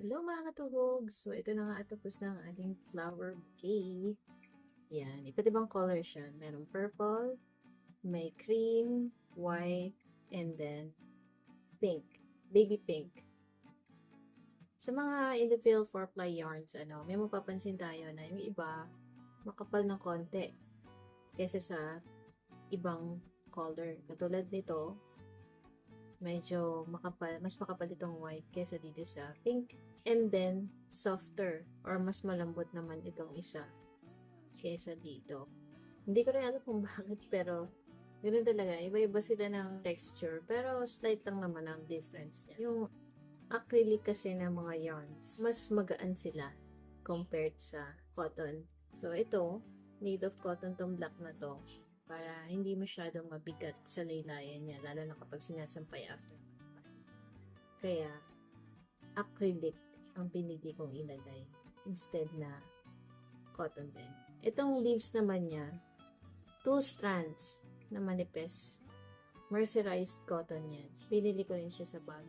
Hello mga katuhog! So, ito na nga at tapos ng ating flower bouquet. Yan, iba't ibang color siya. Merong purple, may cream, white, and then pink. Baby pink. Sa mga individual 4-ply yarns, may mapapansin tayo na yung iba makapal ng konti kaysa sa ibang color. Katulad nito, medyo makapal, mas makapal itong white kaysa dito sa pink. And then, softer or mas malambot naman itong isa kaysa dito. Hindi ko rin alam kung bakit, pero ganoon talaga. Iba-iba sila ng texture, pero slight lang naman ang difference niya. Yung acrylic kasi ng mga yarns, mas magaan sila compared sa cotton. So, ito, made of cotton tong black na to, para hindi masyadong mabigat sa laylayan niya, lalo na kapag sinasampay after. Kaya, acrylic ang pinili kong ilagay instead na cotton din. Itong leaves naman niya, 2 strands na manipis. Mercerized cotton yan. Pinili ko rin siya sa bag.